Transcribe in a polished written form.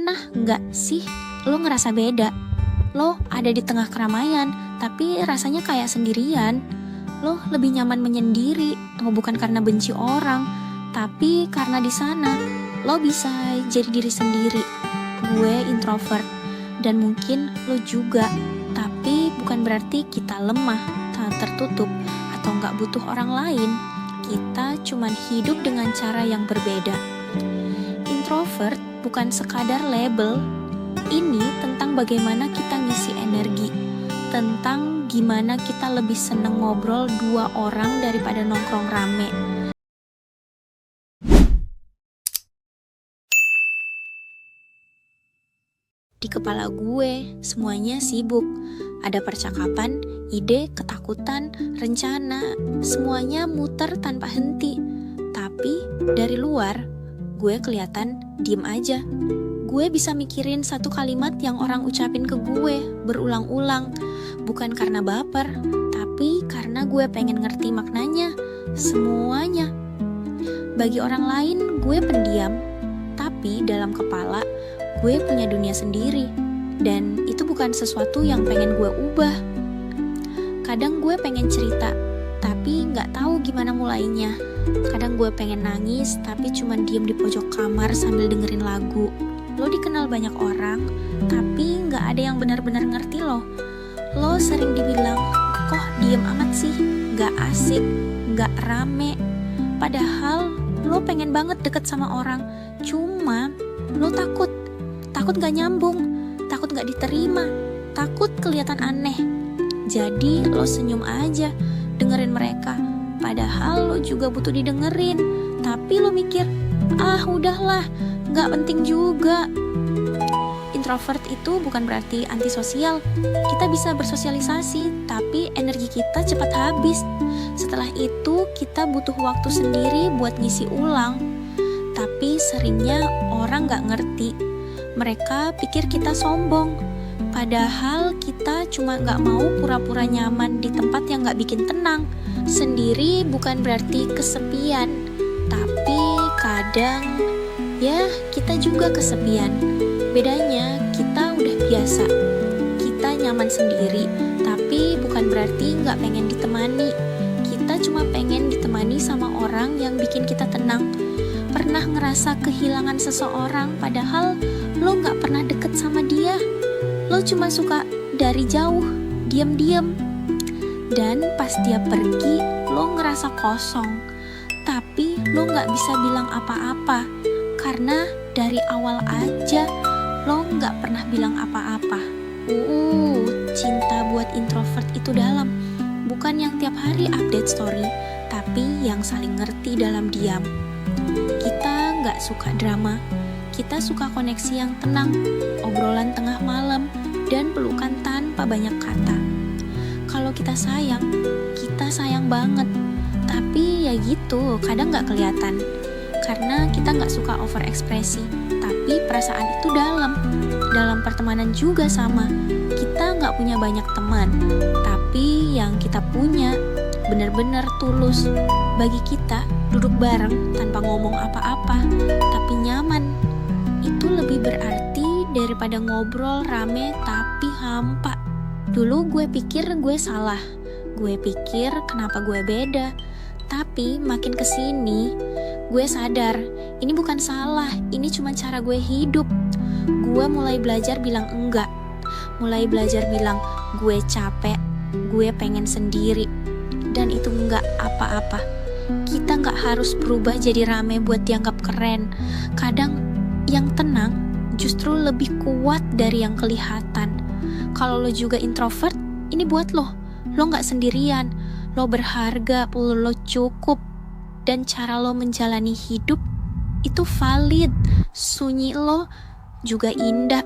Pernah nggak sih lo ngerasa beda? Lo ada di tengah keramaian, tapi rasanya kayak sendirian. Lo lebih nyaman menyendiri, bukan karena benci orang, tapi karena di sana lo bisa jadi diri sendiri. Gue introvert, dan mungkin lo juga. Tapi bukan berarti kita lemah, tertutup, atau nggak butuh orang lain. Kita cuman hidup dengan cara yang berbeda. Introvert bukan sekadar label. Ini tentang bagaimana kita ngisi energi, tentang gimana kita lebih seneng ngobrol dua orang daripada nongkrong rame. Di kepala gue, semuanya sibuk. Ada percakapan, ide, ketakutan, rencana, semuanya muter tanpa henti. Tapi dari luar, gue kelihatan diem aja. Gue bisa mikirin satu kalimat yang orang ucapin ke gue berulang-ulang. Bukan karena baper, tapi karena gue pengen ngerti maknanya, semuanya. Bagi orang lain, gue pendiam. Tapi dalam kepala, gue punya dunia sendiri. Dan itu bukan sesuatu yang pengen gue ubah. Kadang gue pengen cerita, tapi gak tahu gimana mulainya. Kadang gue pengen nangis, tapi cuman diem di pojok kamar sambil dengerin lagu. Lo dikenal banyak orang, tapi gak ada yang benar-benar ngerti lo. Lo sering dibilang, kok diem amat sih, gak asik, gak rame. Padahal lo pengen banget deket sama orang, cuma lo takut gak nyambung, takut gak diterima, takut kelihatan aneh. Jadi lo senyum aja dengerin mereka, padahal lo juga butuh didengerin. Tapi lo mikir, udahlah, gak penting juga. Introvert itu bukan berarti antisosial. Kita bisa bersosialisasi, tapi energi kita cepat habis. Setelah itu kita butuh waktu sendiri buat ngisi ulang. Tapi seringnya orang gak ngerti. Mereka pikir kita sombong, padahal kita cuma gak mau pura-pura nyaman di tempat yang gak bikin tenang. Sendiri bukan berarti kesepian, tapi kadang ya kita juga kesepian. Bedanya kita udah biasa, kita nyaman sendiri, tapi bukan berarti gak pengen ditemani. Kita cuma pengen ditemani sama orang yang bikin kita tenang. Pernah ngerasa kehilangan seseorang padahal lo gak pernah deket sama dia. Lo cuma suka dari jauh, diam-diam. Dan pas dia pergi, lo ngerasa kosong. Tapi lo gak bisa bilang apa-apa, karena dari awal aja lo gak pernah bilang apa-apa. Cinta buat introvert itu dalam. Bukan yang tiap hari update story, tapi yang saling ngerti dalam diam. Kita gak suka drama, kita suka koneksi yang tenang, obrolan tengah malam, dan pelukan tanpa banyak kata. Kalau kita sayang banget. Tapi ya gitu, kadang gak kelihatan. Karena kita gak suka overekspresi, tapi perasaan itu dalam. Dalam pertemanan juga sama. Kita gak punya banyak teman, tapi yang kita punya benar-benar tulus. Bagi kita, duduk bareng tanpa ngomong apa-apa, tapi nyaman. Itu lebih berarti daripada ngobrol rame tapi hampa. Dulu gue pikir gue salah. Gue pikir kenapa gue beda. Tapi makin kesini, gue sadar ini bukan salah, ini cuma cara gue hidup. Gue mulai belajar bilang enggak. Mulai belajar bilang gue capek, gue pengen sendiri. Dan itu enggak apa-apa. Kita enggak harus berubah jadi rame buat dianggap keren. Kadang yang tenang justru lebih kuat dari yang kelihatan. Kalau lo juga introvert, ini buat lo. Lo enggak sendirian. Lo berharga, lo cukup. Dan cara lo menjalani hidup itu valid. Sunyi lo juga indah.